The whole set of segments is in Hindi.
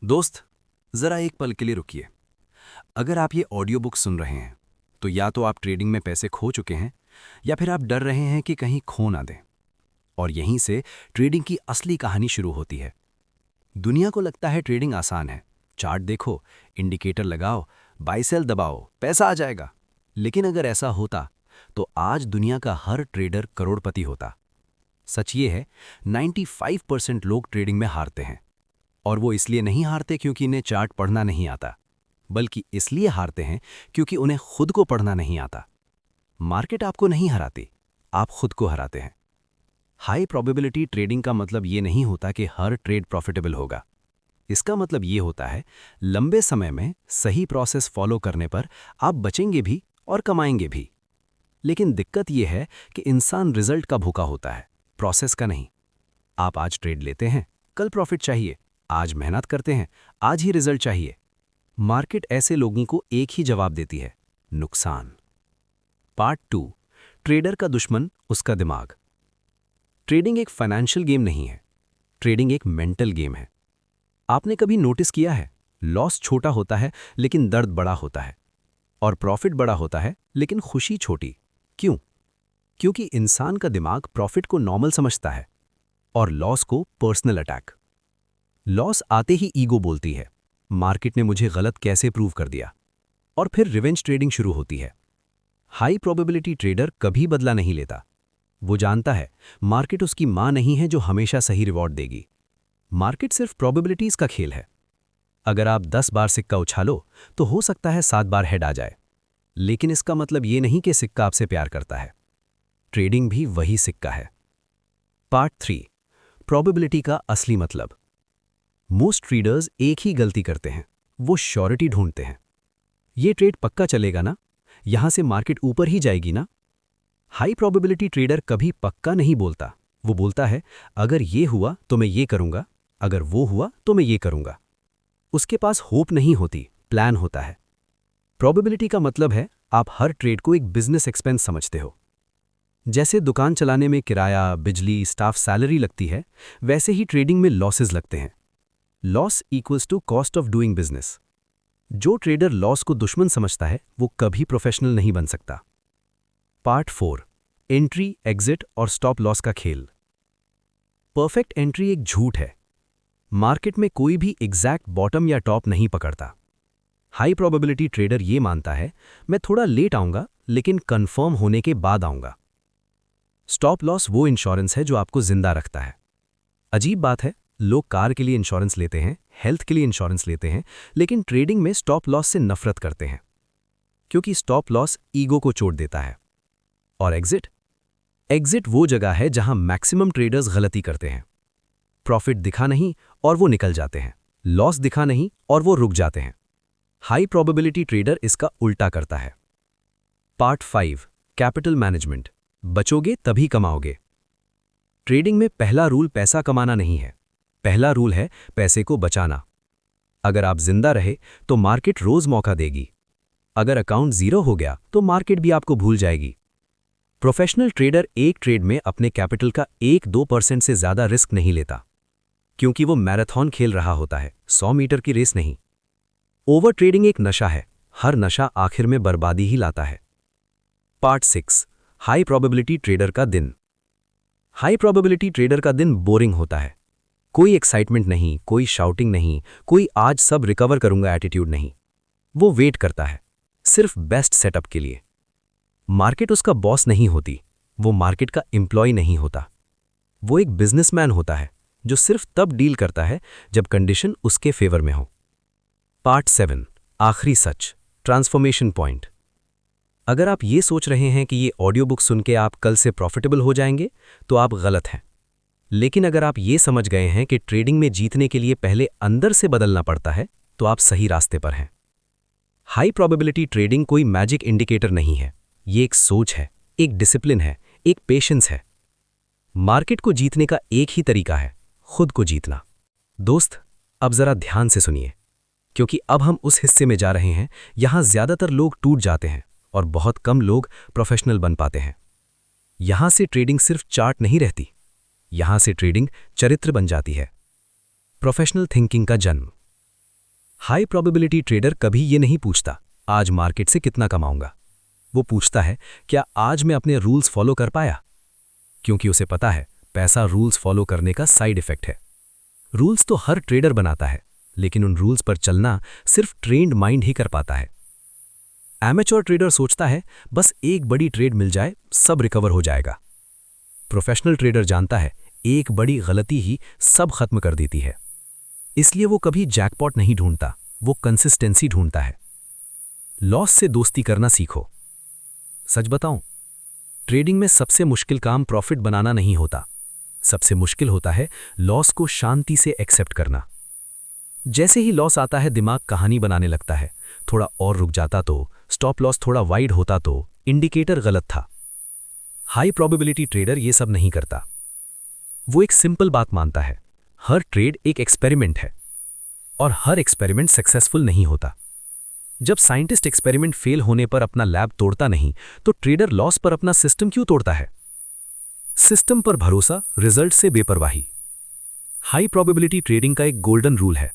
दोस्त, जरा एक पल के लिए रुकिए। अगर आप ये ऑडियो बुक सुन रहे हैं तो या तो आप ट्रेडिंग में पैसे खो चुके हैं या फिर आप डर रहे हैं कि कहीं खो ना दें। और यहीं से ट्रेडिंग की असली कहानी शुरू होती है। दुनिया को लगता है ट्रेडिंग आसान है। चार्ट देखो, इंडिकेटर लगाओ, बाय सेल दबाओ, पैसा आ जाएगा। लेकिन अगर ऐसा होता तो आज दुनिया का हर ट्रेडर करोड़पति होता। सच ये है, 95% लोग ट्रेडिंग में हारते हैं। और वो इसलिए नहीं हारते क्योंकि इन्हें चार्ट पढ़ना नहीं आता, बल्कि इसलिए हारते हैं क्योंकि उन्हें खुद को पढ़ना नहीं आता। मार्केट आपको नहीं हराती, आप खुद को हराते हैं। हाई प्रोबेबिलिटी ट्रेडिंग का मतलब ये नहीं होता कि हर ट्रेड प्रॉफिटेबल होगा। इसका मतलब ये होता है लंबे समय में सही प्रोसेस फॉलो करने पर आप बचेंगे भी और कमाएंगे भी। लेकिन दिक्कत यह है कि इंसान रिजल्ट का भूखा होता है, प्रोसेस का नहीं। आप आज ट्रेड लेते हैं, कल प्रॉफिट चाहिए। आज मेहनत करते हैं, आज ही रिजल्ट चाहिए। मार्केट ऐसे लोगों को एक ही जवाब देती है, नुकसान। पार्ट 2, ट्रेडर का दुश्मन उसका दिमाग। ट्रेडिंग एक फाइनेंशियल गेम नहीं है, ट्रेडिंग एक मेंटल गेम है। आपने कभी नोटिस किया है, लॉस छोटा होता है लेकिन दर्द बड़ा होता है, और प्रॉफिट बड़ा होता है लेकिन खुशी छोटी। क्यों? क्योंकि इंसान का दिमाग प्रॉफिट को नॉर्मल समझता है और लॉस को पर्सनल अटैक। लॉस आते ही ईगो बोलती है, मार्केट ने मुझे गलत कैसे प्रूव कर दिया, और फिर रिवेंज ट्रेडिंग शुरू होती है। हाई प्रोबेबिलिटी ट्रेडर कभी बदला नहीं लेता। वो जानता है मार्केट उसकी मां नहीं है जो हमेशा सही रिवॉर्ड देगी। मार्केट सिर्फ प्रोबेबिलिटीज का खेल है। अगर आप 10 बार सिक्का उछालो तो हो सकता है 7 बार हेड आ जाए, लेकिन इसका मतलब ये नहीं कि सिक्का आपसे प्यार करता है। ट्रेडिंग भी वही सिक्का है। पार्ट 3, प्रोबेबिलिटी का असली मतलब। मोस्ट ट्रेडर्स एक ही गलती करते हैं, वो श्योरिटी ढूंढते हैं। ये ट्रेड पक्का चलेगा ना, यहां से मार्केट ऊपर ही जाएगी ना। हाई प्रोबेबिलिटी ट्रेडर कभी पक्का नहीं बोलता। वो बोलता है अगर ये हुआ तो मैं ये करूंगा, अगर वो हुआ तो मैं ये करूंगा। उसके पास होप नहीं होती, प्लान होता है। प्रोबेबिलिटी का मतलब है आप हर ट्रेड को एक बिजनेस एक्सपेंस समझते हो। जैसे दुकान चलाने में किराया, बिजली, स्टाफ सैलरी लगती है, वैसे ही ट्रेडिंग में लॉसेस लगते हैं। Loss equals to cost of doing business. जो ट्रेडर लॉस को दुश्मन समझता है वो कभी प्रोफेशनल नहीं बन सकता। पार्ट 4, एंट्री, एग्जिट और स्टॉप लॉस का खेल। परफेक्ट एंट्री एक झूठ है। मार्केट में कोई भी एग्जैक्ट बॉटम या टॉप नहीं पकड़ता। हाई प्रोबेबिलिटी ट्रेडर ये मानता है मैं थोड़ा लेट आऊंगा लेकिन कंफर्म होने के बाद आऊंगा। स्टॉप लॉस वो इंश्योरेंस है जो आपको जिंदा रखता है। अजीब बात है, लोग कार के लिए इंश्योरेंस लेते हैं, हेल्थ के लिए इंश्योरेंस लेते हैं, लेकिन ट्रेडिंग में स्टॉप लॉस से नफरत करते हैं, क्योंकि स्टॉप लॉस ईगो को चोट देता है। और एग्जिट? एग्जिट वो जगह है जहां मैक्सिमम ट्रेडर्स गलती करते हैं। प्रॉफिट दिखा नहीं और वो निकल जाते हैं, लॉस दिखा नहीं और वो रुक जाते हैं। हाई प्रोबेबिलिटी ट्रेडर इसका उल्टा करता है। Part 5, capital management. बचोगे तभी कमाओगे। ट्रेडिंग में पहला रूल पैसा कमाना नहीं है, पहला रूल है पैसे को बचाना। अगर आप जिंदा रहे तो मार्केट रोज मौका देगी। अगर अकाउंट जीरो हो गया तो मार्केट भी आपको भूल जाएगी। प्रोफेशनल ट्रेडर एक ट्रेड में अपने कैपिटल का 1-2% से ज्यादा रिस्क नहीं लेता, क्योंकि वो मैराथन खेल रहा होता है, 100 मीटर की रेस नहीं। ओवर ट्रेडिंग एक नशा है, हर नशा आखिर में बर्बादी ही लाता है। पार्ट 6, हाई प्रोबेबिलिटी ट्रेडर का दिन। हाई प्रोबेबिलिटी ट्रेडर का दिन बोरिंग होता है। कोई एक्साइटमेंट नहीं, कोई शाउटिंग नहीं, कोई आज सब रिकवर करूंगा एटीट्यूड नहीं। वो वेट करता है, सिर्फ बेस्ट सेटअप के लिए। मार्केट उसका बॉस नहीं होती, वो मार्केट का एम्प्लॉय नहीं होता। वो एक बिजनेसमैन होता है जो सिर्फ तब डील करता है जब कंडीशन उसके फेवर में हो। पार्ट 7, आखिरी सच, ट्रांसफॉर्मेशन पॉइंट। अगर आप ये सोच रहे हैं कि ये ऑडियो बुक सुन के आप कल से प्रॉफिटेबल हो जाएंगे, तो आप गलत हैं। लेकिन अगर आप ये समझ गए हैं कि ट्रेडिंग में जीतने के लिए पहले अंदर से बदलना पड़ता है, तो आप सही रास्ते पर हैं। हाई प्रोबेबिलिटी ट्रेडिंग कोई मैजिक इंडिकेटर नहीं है, ये एक सोच है, एक डिसिप्लिन है, एक पेशेंस है। मार्केट को जीतने का एक ही तरीका है, खुद को जीतना। दोस्त, अब जरा ध्यान से सुनिए, क्योंकि अब हम उस हिस्से में जा रहे हैं यहां ज्यादातर लोग टूट जाते हैं और बहुत कम लोग प्रोफेशनल बन पाते हैं। यहां से ट्रेडिंग सिर्फ चार्ट नहीं रहती, यहां से ट्रेडिंग चरित्र बन जाती है। प्रोफेशनल थिंकिंग का जन्म। हाई प्रोबेबिलिटी ट्रेडर कभी ये नहीं पूछता आज मार्केट से कितना कमाऊंगा। वो पूछता है क्या आज मैं अपने रूल्स फॉलो कर पाया, क्योंकि उसे पता है पैसा रूल्स फॉलो करने का साइड इफेक्ट है। रूल्स तो हर ट्रेडर बनाता है, लेकिन उन रूल्स पर चलना सिर्फ ट्रेन्ड माइंड ही कर पाता है। एमेच्योर ट्रेडर सोचता है बस एक बड़ी ट्रेड मिल जाए सब रिकवर हो जाएगा। प्रोफेशनल ट्रेडर जानता है एक बड़ी गलती ही सब खत्म कर देती है। इसलिए वो कभी जैकपॉट नहीं ढूंढता, वो कंसिस्टेंसी ढूंढता है। लॉस से दोस्ती करना सीखो। सच बताऊं, ट्रेडिंग में सबसे मुश्किल काम प्रॉफिट बनाना नहीं होता, सबसे मुश्किल होता है लॉस को शांति से एक्सेप्ट करना। जैसे ही लॉस आता है दिमाग कहानी बनाने लगता है, थोड़ा और रुक जाता तो, स्टॉप लॉस थोड़ा वाइड होता तो, इंडिकेटर गलत था। हाई प्रोबेबिलिटी ट्रेडर ये सब नहीं करता। वो एक सिंपल बात मानता है, हर ट्रेड एक एक्सपेरिमेंट है और हर एक्सपेरिमेंट सक्सेसफुल नहीं होता। जब साइंटिस्ट एक्सपेरिमेंट फेल होने पर अपना लैब तोड़ता नहीं, तो ट्रेडर लॉस पर अपना सिस्टम क्यों तोड़ता है? सिस्टम पर भरोसा, रिजल्ट से बेपरवाही। हाई प्रोबेबिलिटी ट्रेडिंग का एक गोल्डन रूल है,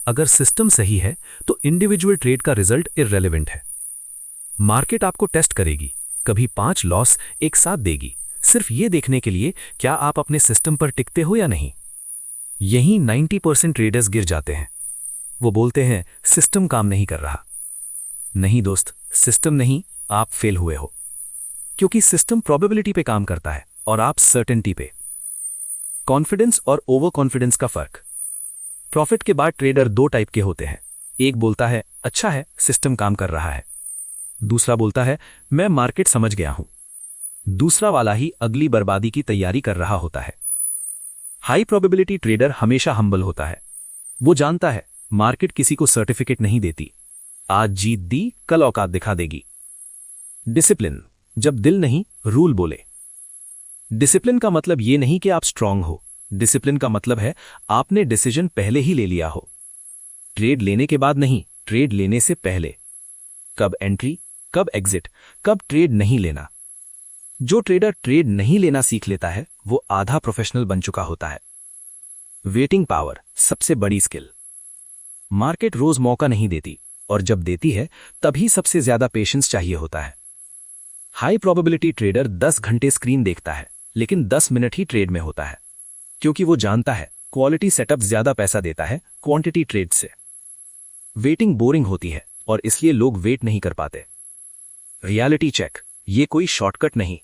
अगर सिस्टम सही है तो इंडिविजुअल ट्रेड का रिजल्ट इररेलेवेंट है। मार्केट आपको टेस्ट करेगी, कभी 5 लॉस एक साथ देगी, सिर्फ ये देखने के लिए क्या आप अपने सिस्टम पर टिकते हो या नहीं। यहीं 90% ट्रेडर्स गिर जाते हैं। वो बोलते हैं सिस्टम काम नहीं कर रहा। नहीं दोस्त, सिस्टम नहीं, आप फेल हुए हो, क्योंकि सिस्टम प्रोबेबिलिटी पे काम करता है और आप सर्टेनिटी पे। कॉन्फिडेंस और ओवर कॉन्फिडेंस का फर्क। प्रॉफिट के बाद ट्रेडर 2 टाइप के होते हैं। एक बोलता है अच्छा है, सिस्टम काम कर रहा है। दूसरा बोलता है मैं मार्केट समझ गया हूं। दूसरा वाला ही अगली बर्बादी की तैयारी कर रहा होता है। हाई प्रोबेबिलिटी ट्रेडर हमेशा हम्बल होता है। वो जानता है मार्केट किसी को सर्टिफिकेट नहीं देती, आज जीत दी कल औकात दिखा देगी। डिसिप्लिन, जब दिल नहीं रूल बोले। डिसिप्लिन का मतलब यह नहीं कि आप स्ट्रांग हो, डिसिप्लिन का मतलब है आपने डिसीजन पहले ही ले लिया हो। ट्रेड लेने के बाद नहीं, ट्रेड लेने से पहले। कब एंट्री, कब एग्जिट, कब ट्रेड नहीं लेना। जो ट्रेडर ट्रेड नहीं लेना सीख लेता है वो आधा प्रोफेशनल बन चुका होता है। वेटिंग पावर, सबसे बड़ी स्किल। मार्केट रोज मौका नहीं देती, और जब देती है तभी सबसे ज्यादा पेशेंस चाहिए होता है। हाई प्रोबेबिलिटी ट्रेडर 10 घंटे स्क्रीन देखता है, लेकिन 10 मिनट ही ट्रेड में होता है, क्योंकि वो जानता है क्वालिटी सेटअप ज्यादा पैसा देता है क्वांटिटी ट्रेड से। वेटिंग बोरिंग होती है और इसलिए लोग वेट नहीं कर पाते। रियलिटी चेक, ये कोई शॉर्टकट नहीं।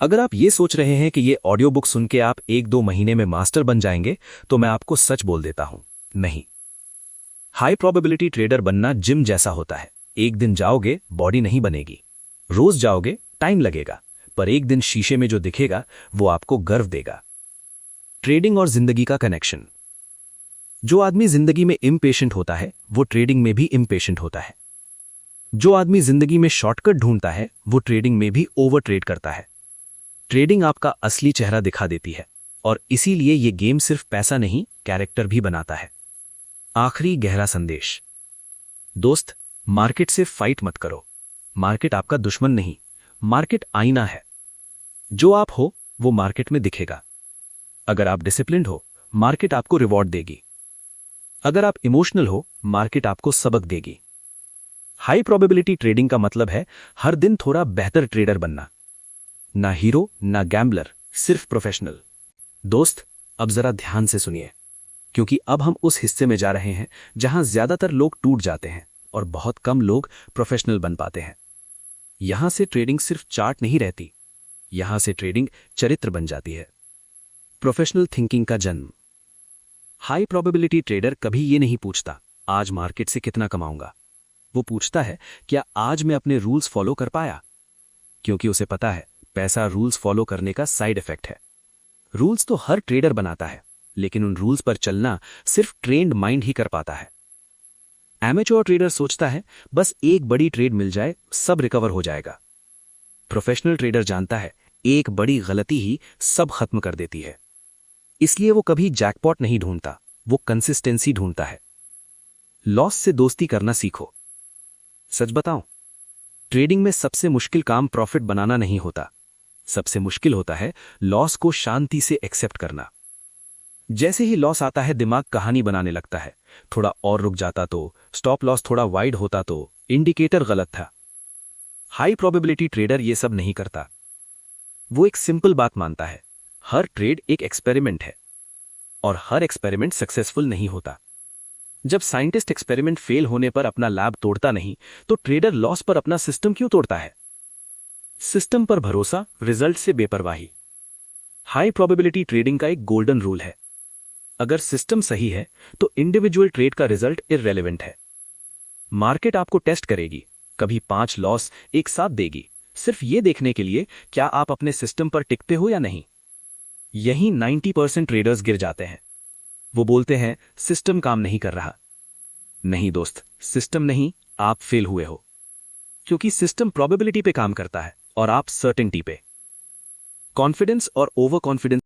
अगर आप ये सोच रहे हैं कि ये ऑडियो बुक सुन के आप 1-2 महीने में मास्टर बन जाएंगे, तो मैं आपको सच बोल देता हूं, नहीं। हाई प्रोबेबिलिटी ट्रेडर बनना जिम जैसा होता है। एक दिन जाओगे बॉडी नहीं बनेगी, रोज जाओगे टाइम लगेगा, पर एक दिन शीशे में जो दिखेगा वो आपको गर्व देगा। ट्रेडिंग और जिंदगी का कनेक्शन। जो आदमी जिंदगी में इम्पेशेंट होता है वो ट्रेडिंग में भी इम्पेशेंट होता है। जो आदमी जिंदगी में शॉर्टकट ढूंढता है वो ट्रेडिंग में भी ओवर ट्रेड करता है। ट्रेडिंग आपका असली चेहरा दिखा देती है, और इसीलिए ये गेम सिर्फ पैसा नहीं, कैरेक्टर भी बनाता है। आखिरी गहरा संदेश। दोस्त, मार्केट से फाइट मत करो। मार्केट आपका दुश्मन नहीं, मार्केट आईना है। जो आप हो वो मार्केट में दिखेगा। अगर आप डिसिप्लिन्ड हो, मार्केट आपको रिवॉर्ड देगी। अगर आप इमोशनल हो, मार्केट आपको सबक देगी। हाई प्रोबेबिलिटी ट्रेडिंग का मतलब है हर दिन थोड़ा बेहतर ट्रेडर बनना। ना हीरो, ना गैम्बलर, सिर्फ प्रोफेशनल। दोस्त, अब जरा ध्यान से सुनिए, क्योंकि अब हम उस हिस्से में जा रहे हैं जहां ज्यादातर लोग टूट जाते हैं और बहुत कम लोग प्रोफेशनल बन पाते हैं। यहां से ट्रेडिंग सिर्फ चार्ट नहीं रहती, यहां से ट्रेडिंग चरित्र बन जाती है। प्रोफेशनल थिंकिंग का जन्म। हाई प्रोबेबिलिटी ट्रेडर कभी ये नहीं पूछता आज मार्केट से कितना कमाऊंगा। वो पूछता है क्या आज मैं अपने रूल्स फॉलो कर पाया, क्योंकि उसे पता है पैसा रूल्स फॉलो करने का साइड इफेक्ट है। रूल्स तो हर ट्रेडर बनाता है, लेकिन उन रूल्स पर चलना सिर्फ ट्रेन्ड माइंड ही कर पाता है। एमेच्योर ट्रेडर सोचता है बस एक बड़ी ट्रेड मिल जाए सब रिकवर हो जाएगा। प्रोफेशनल ट्रेडर जानता है एक बड़ी गलती ही सब खत्म कर देती है। इसलिए वो कभी जैकपॉट नहीं ढूंढता, वो कंसिस्टेंसी ढूंढता है। लॉस से दोस्ती करना सीखो। सच बताऊं, ट्रेडिंग में सबसे मुश्किल काम प्रॉफिट बनाना नहीं होता, सबसे मुश्किल होता है लॉस को शांति से एक्सेप्ट करना। जैसे ही लॉस आता है दिमाग कहानी बनाने लगता है, थोड़ा और रुक जाता तो, स्टॉप लॉस थोड़ा वाइड होता तो, इंडिकेटर गलत था। हाई प्रोबेबिलिटी ट्रेडर ये सब नहीं करता। वो एक सिंपल बात मानता है, हर ट्रेड एक एक्सपेरिमेंट है और हर एक्सपेरिमेंट सक्सेसफुल नहीं होता। जब साइंटिस्ट एक्सपेरिमेंट फेल होने पर अपना लैब तोड़ता नहीं, तो ट्रेडर लॉस पर अपना सिस्टम क्यों तोड़ता है? सिस्टम पर भरोसा, रिजल्ट से बेपरवाही। हाई प्रोबेबिलिटी ट्रेडिंग का एक गोल्डन रूल है, अगर सिस्टम सही है तो इंडिविजुअल ट्रेड का रिजल्ट इररेलेवेंट है। मार्केट आपको टेस्ट करेगी, कभी 5 लॉस एक साथ देगी, सिर्फ ये देखने के लिए क्या आप अपने सिस्टम पर टिकते हो या नहीं। यही 90% ट्रेडर्स गिर जाते हैं। वो बोलते हैं सिस्टम काम नहीं कर रहा। नहीं दोस्त, सिस्टम नहीं, आप फेल हुए हो, क्योंकि सिस्टम प्रोबेबिलिटी पे काम करता है और आप सर्टेनिटी पे। कॉन्फिडेंस और ओवर कॉन्फिडेंस